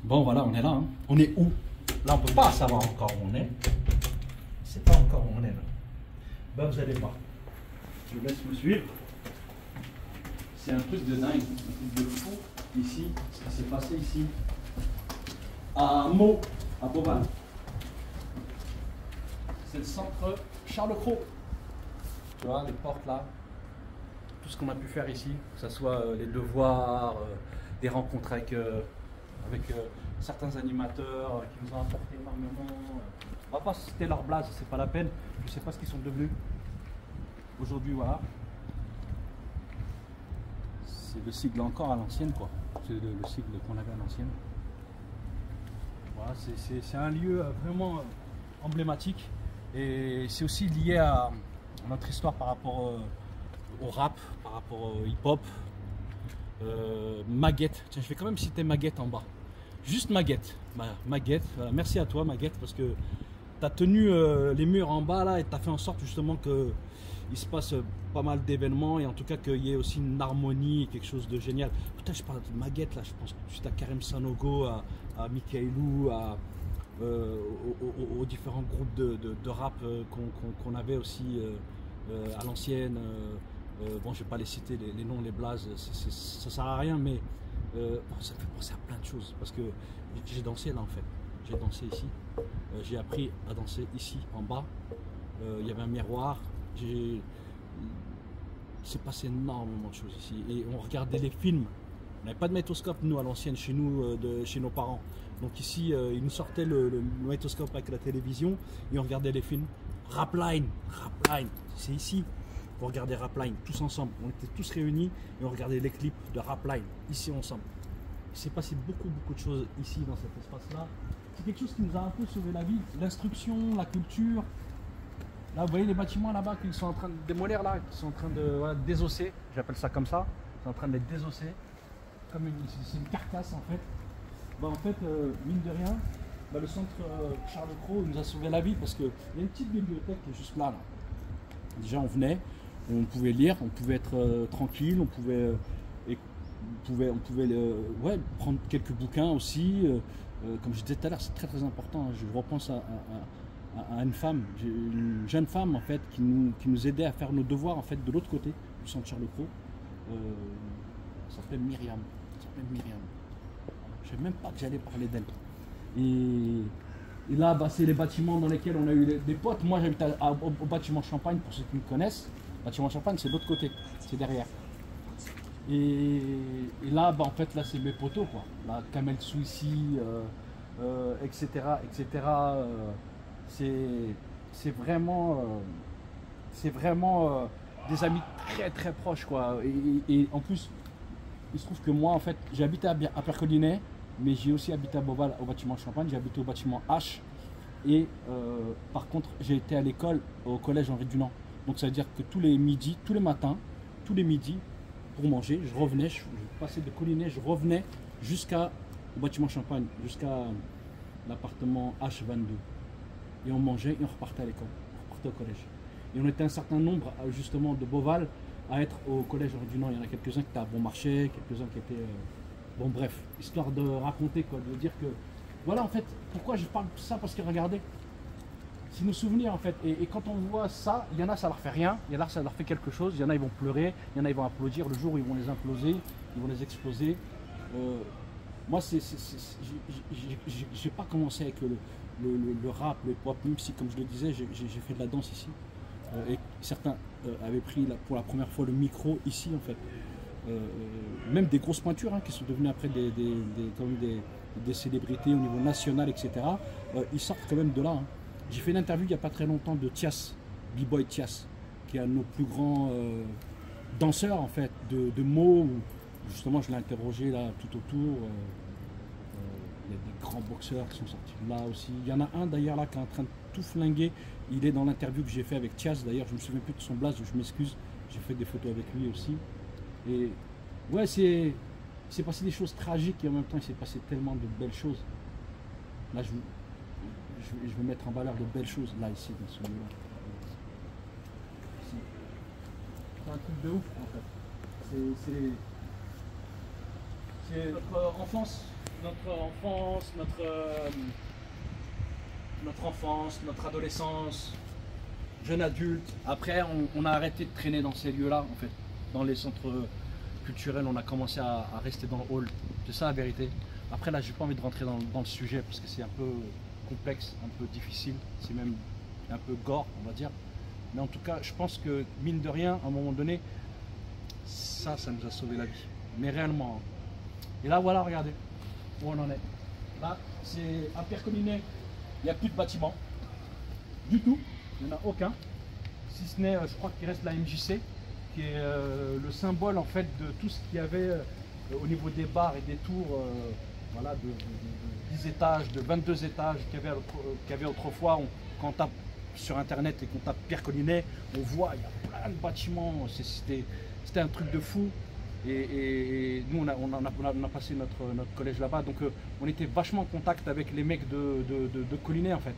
Bon voilà, on est là. Hein. On est où? Là, on peut pas savoir encore où on est. C'est pas encore où on est là. Ben, vous allez voir. Je vous laisse me suivre. C'est un truc de dingue, un truc de fou. Ici, ce qui s'est passé ici. À Meaux, à Beauval. C'est le centre Charles Cros. Tu vois, les portes là. Tout ce qu'on a pu faire ici, que ce soit les devoirs, des rencontres avec certains animateurs qui nous ont apporté énormément. On va pas citer leur blase, c'est pas la peine. Je sais pas ce qu'ils sont devenus. Aujourd'hui, voilà. C'est le sigle encore à l'ancienne, quoi. C'est le sigle qu'on avait à l'ancienne. Voilà, c'est un lieu vraiment emblématique. Et c'est aussi lié à notre histoire par rapport au rap, par rapport au hip-hop. Maguette, tiens, je vais quand même citer Maguette en bas. Juste Maguette. Maguette, merci à toi Maguette, parce que tu as tenu les murs en bas là et tu as fait en sorte justement qu'il se passe pas mal d'événements et en tout cas qu'il y ait aussi une harmonie et quelque chose de génial. Putain, je parle de Maguette là, je pense juste à Karim Sanogo, à Mikaelou, aux différents groupes de rap qu'on avait aussi à l'ancienne. Bon, je ne vais pas les citer, les noms, les blazes, ça sert à rien, mais ça me fait penser à plein de choses. Parce que j'ai dansé là en fait. J'ai dansé ici. J'ai appris à danser ici, en bas. Il y avait un miroir. C'est passé énormément de choses ici. Et on regardait les films. On n'avait pas de magnétoscope, nous, à l'ancienne, chez nous, chez nos parents. Donc ici, ils nous sortaient le magnétoscope avec la télévision et on regardait les films. Rapline, c'est ici. On regardait Rapline tous ensemble. On était tous réunis et on regardait les clips de Rapline ici ensemble. Il s'est passé beaucoup de choses ici dans cet espace-là. C'est quelque chose qui nous a un peu sauvé la vie. L'instruction, la culture. Là, vous voyez les bâtiments là-bas qu'ils sont en train de démolir là, qui sont en train de désosser. J'appelle ça comme ça. Ils sont en train de les désosser. C'est une carcasse en fait. Bah, en fait, mine de rien, bah, le centre Charles Cros nous a sauvé la vie parce qu'il y a une petite bibliothèque qui est juste là. Déjà, on venait. On pouvait lire, on pouvait être tranquille, on pouvait prendre quelques bouquins aussi. Comme je disais tout à l'heure, c'est très important. Je repense à une femme, une jeune femme en fait, qui nous aidait à faire nos devoirs en fait de l'autre côté du centre Charles Cros. Elle s'appelle Myriam. Je ne savais même pas que j'allais parler d'elle. Et là, bah, c'est les bâtiments dans lesquels on a eu des potes. Moi, j'habite au bâtiment Champagne, pour ceux qui me connaissent. Le bâtiment Champagne, c'est de l'autre côté, c'est derrière. Et là, bah, en fait, là, c'est mes potos, quoi. Là, Kamel Souissi, etc. C'est vraiment des amis très proches, quoi. Et en plus, il se trouve que moi, en fait, j'ai habité à Percolinet, mais j'ai aussi habité à Beauval au bâtiment Champagne, j'ai habité au bâtiment H. Et par contre, j'ai été à l'école au collège Henri Dunant. Donc ça veut dire que tous les midis, tous les matins, tous les midis, pour manger, je revenais, je passais de Collinet, je revenais jusqu'au bâtiment Champagne, jusqu'à l'appartement H22. Et on mangeait et on repartait à l'école, on repartait au collège. Et on était un certain nombre, justement, de Beauval à être au collège Henri Dunant. Il y en a quelques-uns qui étaient à Bon Marché, quelques-uns qui étaient... Bon bref, histoire de raconter, quoi, de dire que... Voilà, en fait, pourquoi je parle de ça? Parce que regardez, c'est nos souvenirs, en fait. Et quand on voit ça, il y en a, ça leur fait rien. Il y en a, ça leur fait quelque chose. Il y en a, ils vont pleurer. Il y en a, ils vont applaudir. Le jour où ils vont les imploser, ils vont les exploser. Moi, j'ai pas commencé avec le rap, le hip-hop, même si, comme je le disais, j'ai fait de la danse ici. Et certains avaient pris pour la première fois le micro ici, en fait. Même des grosses pointures, hein, qui sont devenues après des célébrités au niveau national, etc. Ils sortent quand même de là. Hein. J'ai fait une interview il n'y a pas très longtemps de Thias, B-Boy Thias, qui est un de nos plus grands danseurs en fait, de mots. Justement, je l'ai interrogé là tout autour. Il y a des grands boxeurs qui sont sortis là aussi. Il y en a un d'ailleurs là qui est en train de tout flinguer. Il est dans l'interview que j'ai fait avec Thias. D'ailleurs, je ne me souviens plus de son blaze, je m'excuse. J'ai fait des photos avec lui aussi. Et ouais, c'est passé des choses tragiques et en même temps, il s'est passé tellement de belles choses. Là, je vais mettre en valeur de belles choses, là, ici, dans ce lieu-là. C'est un truc de ouf, en fait. notre enfance, notre enfance, notre adolescence, jeune adulte. Après, on a arrêté de traîner dans ces lieux-là, en fait. Dans les centres culturels, on a commencé à rester dans le hall. C'est ça la vérité. Après, là, j'ai pas envie de rentrer dans le sujet parce que c'est un peu complexe, un peu difficile. C'est même un peu gore, on va dire. Mais en tout cas, je pense que, mine de rien, à un moment donné, ça nous a sauvé la vie. Mais réellement. Et là, voilà, regardez où on en est. Là, c'est à Pierre-Collinet. Il n'y a plus de bâtiment. Du tout. Il n'y en a aucun. Si ce n'est, je crois qu'il reste la MJC, qui est le symbole, en fait, de tout ce qu'il y avait au niveau des bars et des tours, voilà, de 10 étages, de 22 étages qu'il y avait autrefois. Quand on tape sur Internet et qu'on tape Pierre-Collinet, on voit, il y a plein de bâtiments. C'était un truc de fou. Et nous, on a passé notre collège là-bas, donc on était vachement en contact avec les mecs de Collinet, en fait,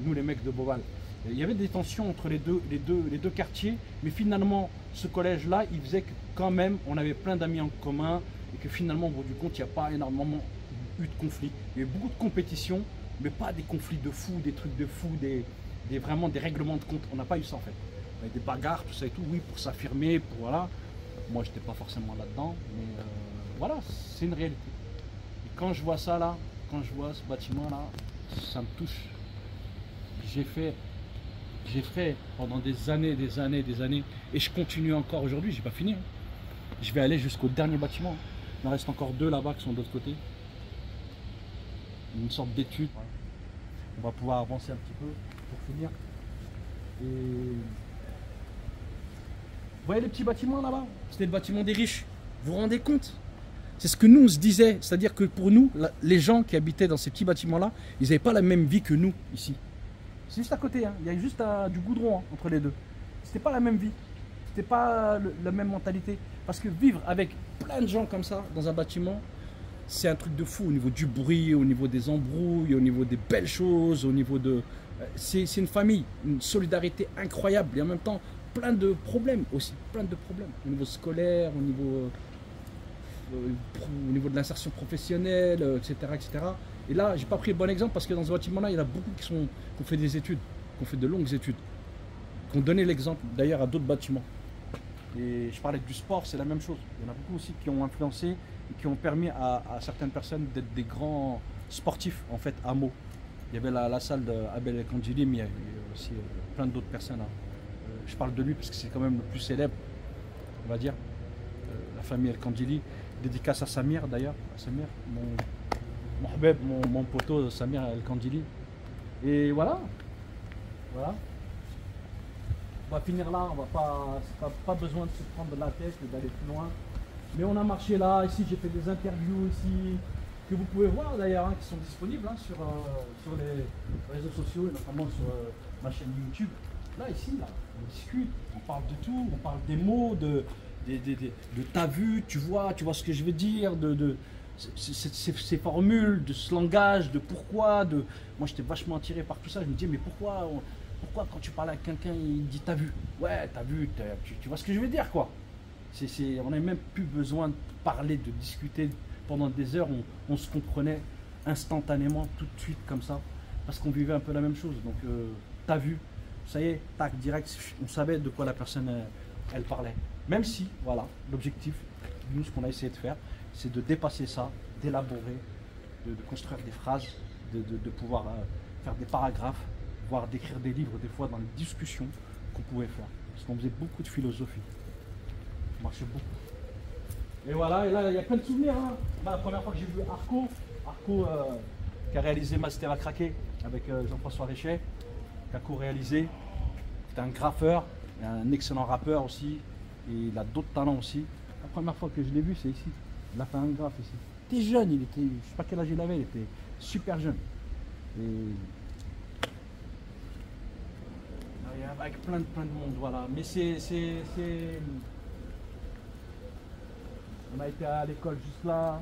nous les mecs de Beauval. Il y avait des tensions entre les deux quartiers, mais finalement, ce collège-là, il faisait que quand même, on avait plein d'amis en commun, et que finalement, au bout du compte, il n'y a pas énormément eu de conflits. Il y a eu beaucoup de compétitions, mais pas des conflits de fous, des trucs de fous, vraiment des règlements de compte. On n'a pas eu ça, en fait. On avait des bagarres, tout ça et tout, oui, pour s'affirmer, pour voilà. Moi, je n'étais pas forcément là-dedans, mais voilà, c'est une réalité. Et quand je vois ça là, quand je vois ce bâtiment-là, ça me touche. J'ai fait pendant des années, et je continue encore aujourd'hui, j'ai pas fini. Hein. Je vais aller jusqu'au dernier bâtiment. Il en reste encore 2 là-bas qui sont de l'autre côté. Une sorte d'étude. On va pouvoir avancer un petit peu pour finir. Et vous voyez les petits bâtiments là-bas? C'était le bâtiment des riches. Vous vous rendez compte? C'est ce que nous on se disait. C'est-à-dire que pour nous, les gens qui habitaient dans ces petits bâtiments-là, ils n'avaient pas la même vie que nous ici. C'est juste à côté, hein. Il y a juste du goudron, hein, entre les deux. C'était pas la même vie. C'était pas la même mentalité. Parce que vivre avec plein de gens comme ça dans un bâtiment, c'est un truc de fou au niveau du bruit, au niveau des embrouilles, au niveau des belles choses, au niveau de... C'est une famille, une solidarité incroyable et en même temps plein de problèmes aussi, plein de problèmes au niveau scolaire, au niveau de l'insertion professionnelle, etc., etc. Et là, j'ai pas pris le bon exemple parce que dans ce bâtiment-là, il y en a beaucoup qui ont fait des études, qui ont fait de longues études, qui ont donné l'exemple d'ailleurs à d'autres bâtiments. Et je parlais du sport, c'est la même chose. Il y en a beaucoup aussi qui ont influencé et qui ont permis à certaines personnes d'être des grands sportifs en fait à Meaux. Il y avait la salle d'Abel El Kandjili, mais il y a eu aussi plein d'autres personnes. Hein. Je parle de lui parce que c'est quand même le plus célèbre, on va dire. La famille El Kandjili. Dédicace à Samir d'ailleurs, à Samir, mon habeb, mon poteau Samir El Kandjili. Et voilà. Voilà. On va finir là, on va pas besoin de se prendre de la tête et d'aller plus loin. Mais on a marché là, ici j'ai fait des interviews ici, que vous pouvez voir d'ailleurs, hein, qui sont disponibles hein, sur les réseaux sociaux et notamment sur ma chaîne YouTube. Là, ici, là, on discute, on parle de tout, on parle des mots, de t'as vu, tu vois ce que je veux dire, de ces formules, de ce langage, de pourquoi, moi j'étais vachement attiré par tout ça, je me disais mais pourquoi quand tu parles à quelqu'un il dit t'as vu, ouais t'as vu, tu vois ce que je veux dire quoi. On n'a même plus besoin de parler, de discuter pendant des heures, on se comprenait instantanément, tout de suite comme ça, parce qu'on vivait un peu la même chose, donc t'as vu, ça y est, tac, direct, on savait de quoi la personne elle parlait. Même si, voilà, l'objectif, nous, ce qu'on a essayé de faire, c'est de dépasser ça, d'élaborer, de construire des phrases, de pouvoir faire des paragraphes, voire d'écrire des livres, des fois, dans les discussions qu'on pouvait faire. Parce qu'on faisait beaucoup de philosophie. On marchait beaucoup. Et voilà, et là, il y a plein de souvenirs. Hein. Là, la première fois que j'ai vu Arco qui a réalisé Master à craquer avec Jean-François Richet, qui a co-réalisé. C'était un graffeur, un excellent rappeur aussi. Et il a d'autres talents aussi. La première fois que je l'ai vu, c'est ici. Il a fait un graphe ici. Il était jeune, je ne sais pas quel âge il avait, il était super jeune. Et avec plein de monde, voilà. Mais on a été à l'école juste là,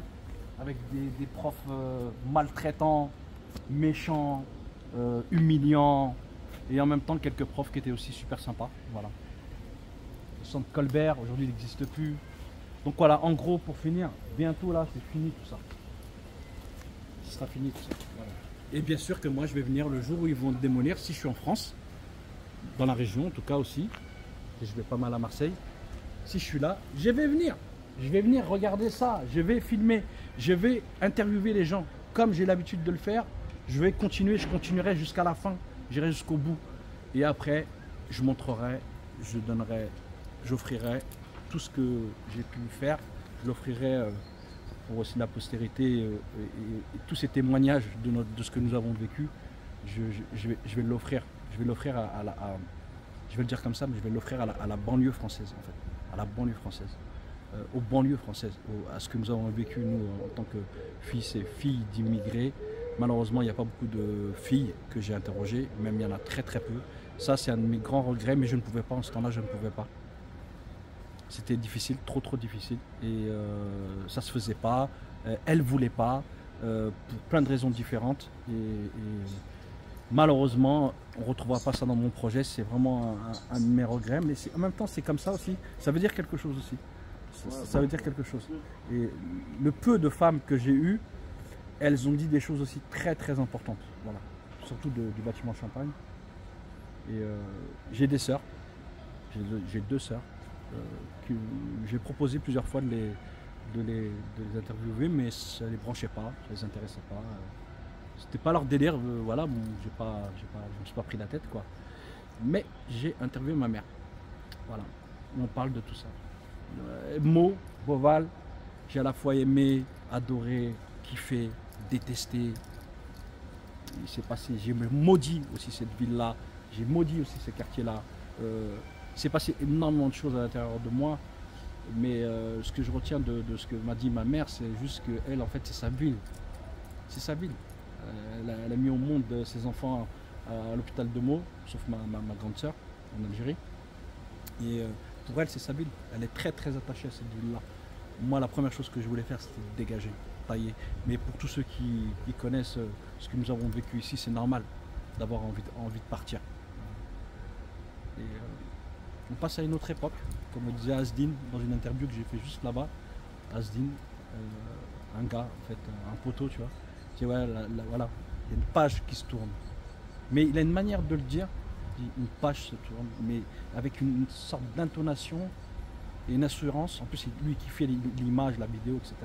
avec des profs maltraitants, méchants, humiliants, et en même temps quelques profs qui étaient aussi super sympas, voilà. Le centre Colbert, aujourd'hui il n'existe plus. Donc voilà, en gros, pour finir, bientôt là, c'est fini tout ça. Ce sera fini tout ça. Voilà. Et bien sûr que moi, je vais venir le jour où ils vont démolir, si je suis en France, dans la région en tout cas aussi. Et je vais pas mal à Marseille. Si je suis là, je vais venir. Je vais venir regarder ça. Je vais filmer. Je vais interviewer les gens comme j'ai l'habitude de le faire. Je vais continuer, je continuerai jusqu'à la fin. J'irai jusqu'au bout. Et après, je montrerai, je donnerai, j'offrirai tout ce que j'ai pu faire. Je l'offrirai pour aussi la postérité et tous ces témoignages de ce que nous avons vécu. Je vais l'offrir. Je vais l'offrir je vais le dire comme ça, mais je vais l'offrir à la banlieue française, en fait. À la banlieue française. Aux banlieues françaises. À ce que nous avons vécu, nous, en tant que fils et filles d'immigrés. Malheureusement, il n'y a pas beaucoup de filles que j'ai interrogées. Même il y en a très très peu. Ça, c'est un de mes grands regrets, mais je ne pouvais pas. En ce temps-là, je ne pouvais pas. C'était difficile, trop difficile. Et ça ne se faisait pas. Elle ne voulait pas. Pour plein de raisons différentes. Et malheureusement, on ne retrouvera pas ça dans mon projet. C'est vraiment un de mes regrets. Mais en même temps, c'est comme ça aussi. Ça veut dire quelque chose aussi. Ça veut dire quelque chose. Et le peu de femmes que j'ai eues, elles ont dit des choses aussi très importantes. Voilà. Surtout du bâtiment Champagne. Et j'ai des sœurs. J'ai deux sœurs. J'ai proposé plusieurs fois de les interviewer, mais ça ne les branchait pas, ça ne les intéressait pas. C'était pas leur délire, voilà, bon, je me suis pas pris la tête, quoi. Mais j'ai interviewé ma mère. Voilà, on parle de tout ça. Mo, Boval, j'ai à la fois aimé, adoré, kiffé, détesté. Il s'est passé, j'ai maudit aussi cette ville-là, j'ai maudit aussi ce quartier-là. Il s'est passé énormément de choses à l'intérieur de moi, mais ce que je retiens de ce que m'a dit ma mère, c'est juste qu'elle, en fait, c'est sa ville. C'est sa ville. Elle a mis au monde ses enfants à l'hôpital de Meaux, sauf ma grande sœur en Algérie. Et pour elle, c'est sa ville. Elle est très attachée à cette ville-là. Moi, la première chose que je voulais faire, c'était dégager, tailler. Mais pour tous ceux qui connaissent ce que nous avons vécu ici, c'est normal d'avoir envie de partir. Et on passe à une autre époque, comme me disait Asdin dans une interview que j'ai fait juste là-bas. Asdin, un gars, en fait, un poteau, tu vois. C'est ouais, voilà, il y a une page qui se tourne. Mais il a une manière de le dire, une page se tourne, mais avec une sorte d'intonation et une assurance. En plus, c'est lui qui fait l'image, la vidéo, etc.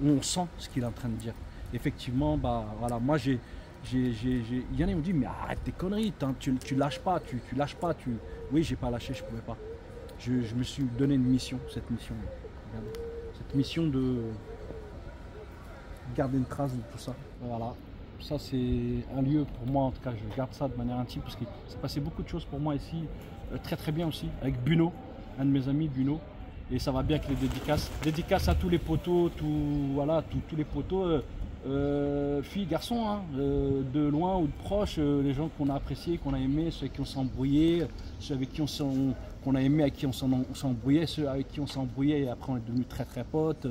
On sent ce qu'il est en train de dire. Effectivement, bah voilà, moi il y en a qui m'ont dit mais arrête tes conneries, tu lâches pas, tu lâches pas, Oui, j'ai pas lâché, je pouvais pas. Je me suis donné une mission, cette mission de garder une trace de tout ça. Voilà. Ça c'est un lieu pour moi, en tout cas je garde ça de manière intime parce qu'il s'est passé beaucoup de choses pour moi ici, très bien aussi, avec Buno, un de mes amis Buno. Et ça va bien avec les dédicaces. Dédicaces à tous les poteaux, tous les poteaux, filles, garçons, hein, de loin ou de proche, les gens qu'on a appréciés, qu'on a aimés, ceux avec qui on s'est embrouillé, ceux avec qui qu'on a aimé, avec qui on s'est embrouillé, ceux avec qui on s'est embrouillé et après on est devenus très potes.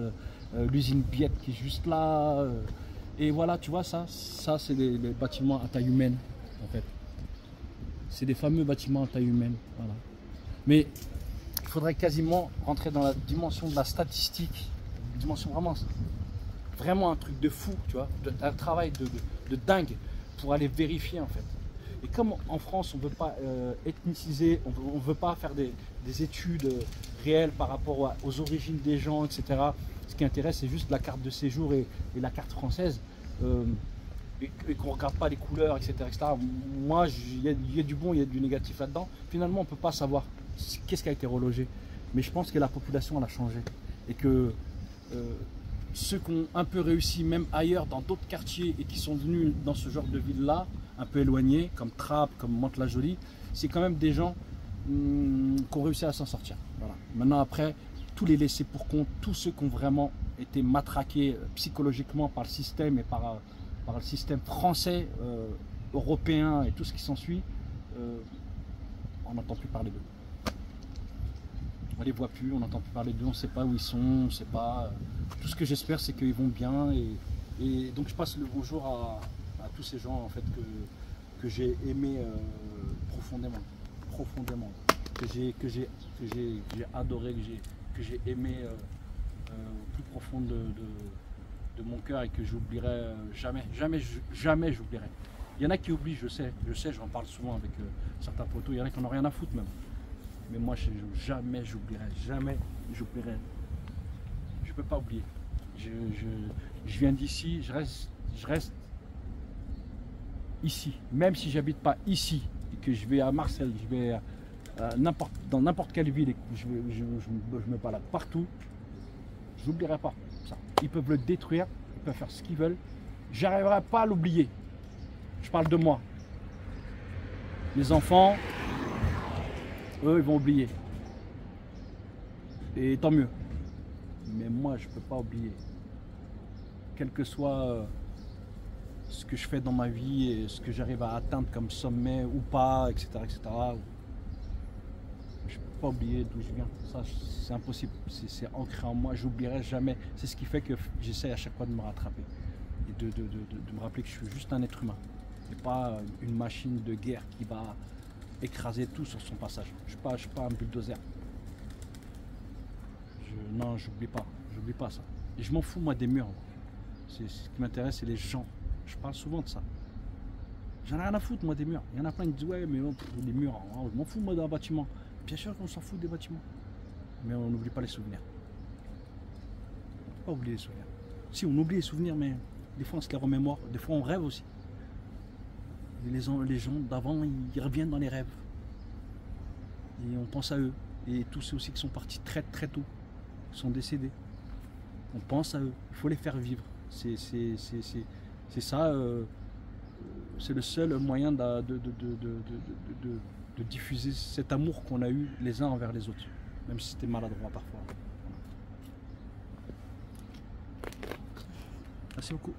L'usine Biette qui est juste là. Et voilà, tu vois, ça c'est les bâtiments à taille humaine, en fait. C'est des fameux bâtiments à taille humaine. Voilà. Mais il faudrait quasiment rentrer dans la dimension de la statistique, une dimension vraiment un truc de fou, tu vois, un travail de dingue pour aller vérifier, en fait. Et comme en France, on ne veut pas ethniciser, on ne veut pas faire des études réelles par rapport aux origines des gens, etc. Ce qui intéresse, c'est juste la carte de séjour et la carte française. Et qu'on ne regarde pas les couleurs, etc. Moi, il y a du bon, il y a du négatif là-dedans. Finalement, on ne peut pas savoir qu'est-ce qui a été relogé. Mais je pense que la population, elle a changé. Et que ceux qui ont un peu réussi, même ailleurs, dans d'autres quartiers, et qui sont venus dans ce genre de ville-là, un peu éloignés, comme Trappes, comme Mantes-la-Jolie, c'est quand même des gens qui ont réussi à s'en sortir. Voilà. Maintenant, après, tous les laissés pour compte, tous ceux qui ont vraiment été matraqués psychologiquement par le système et par le système français, européen et tout ce qui s'ensuit, on n'entend plus parler d'eux. On les voit plus, on n'entend plus parler d'eux, on ne sait pas où ils sont, on ne sait pas. Tout ce que j'espère, c'est qu'ils vont bien. Et donc je passe le bonjour à tous ces gens en fait que j'ai aimé profondément, que j'ai adoré, que j'ai aimé au plus profond de mon cœur et que j'oublierai jamais, jamais j'oublierai. Il y en a qui oublient, je sais, j'en parle souvent avec certains potos, il y en a qui n'en ont rien à foutre même. Mais moi, jamais j'oublierai, jamais j'oublierai. Je ne peux pas oublier. Je viens d'ici, je reste ici. Même si j'habite pas ici et que je vais à Marseille, je vais dans n'importe quelle ville et que je me balade partout, je n'oublierai pas ça. Ils peuvent le détruire, ils peuvent faire ce qu'ils veulent. J'arriverai pas à l'oublier. Je parle de moi. Les enfants, eux, ils vont oublier. Et tant mieux. Mais moi, je ne peux pas oublier. Quel que soit ce que je fais dans ma vie et ce que j'arrive à atteindre comme sommet ou pas, etc. etc. Je ne peux pas oublier d'où je viens. Ça, c'est impossible. C'est ancré en moi. J'oublierai jamais. C'est ce qui fait que j'essaie à chaque fois de me rattraper. Et de me rappeler que je suis juste un être humain. Et pas une machine de guerre qui va écraser tout sur son passage. Je ne suis pas un bulldozer. Non, j'oublie pas ça. Et je m'en fous moi des murs. Ce qui m'intéresse, c'est les gens. Je parle souvent de ça. J'en ai rien à foutre moi des murs. Il y en a plein qui disent ouais mais les murs, je m'en fous moi d'un bâtiment. Bien sûr qu'on s'en fout des bâtiments. Mais on n'oublie pas les souvenirs. On ne peut pas oublier les souvenirs. Si on oublie les souvenirs, mais des fois on se les remémore, des fois on rêve aussi. Et les gens d'avant, ils reviennent dans les rêves. Et on pense à eux. Et tous ceux aussi qui sont partis très très tôt, qui sont décédés. On pense à eux. Il faut les faire vivre. C'est ça. C'est le seul moyen de diffuser cet amour qu'on a eu les uns envers les autres. Même si c'était maladroit parfois. Merci beaucoup.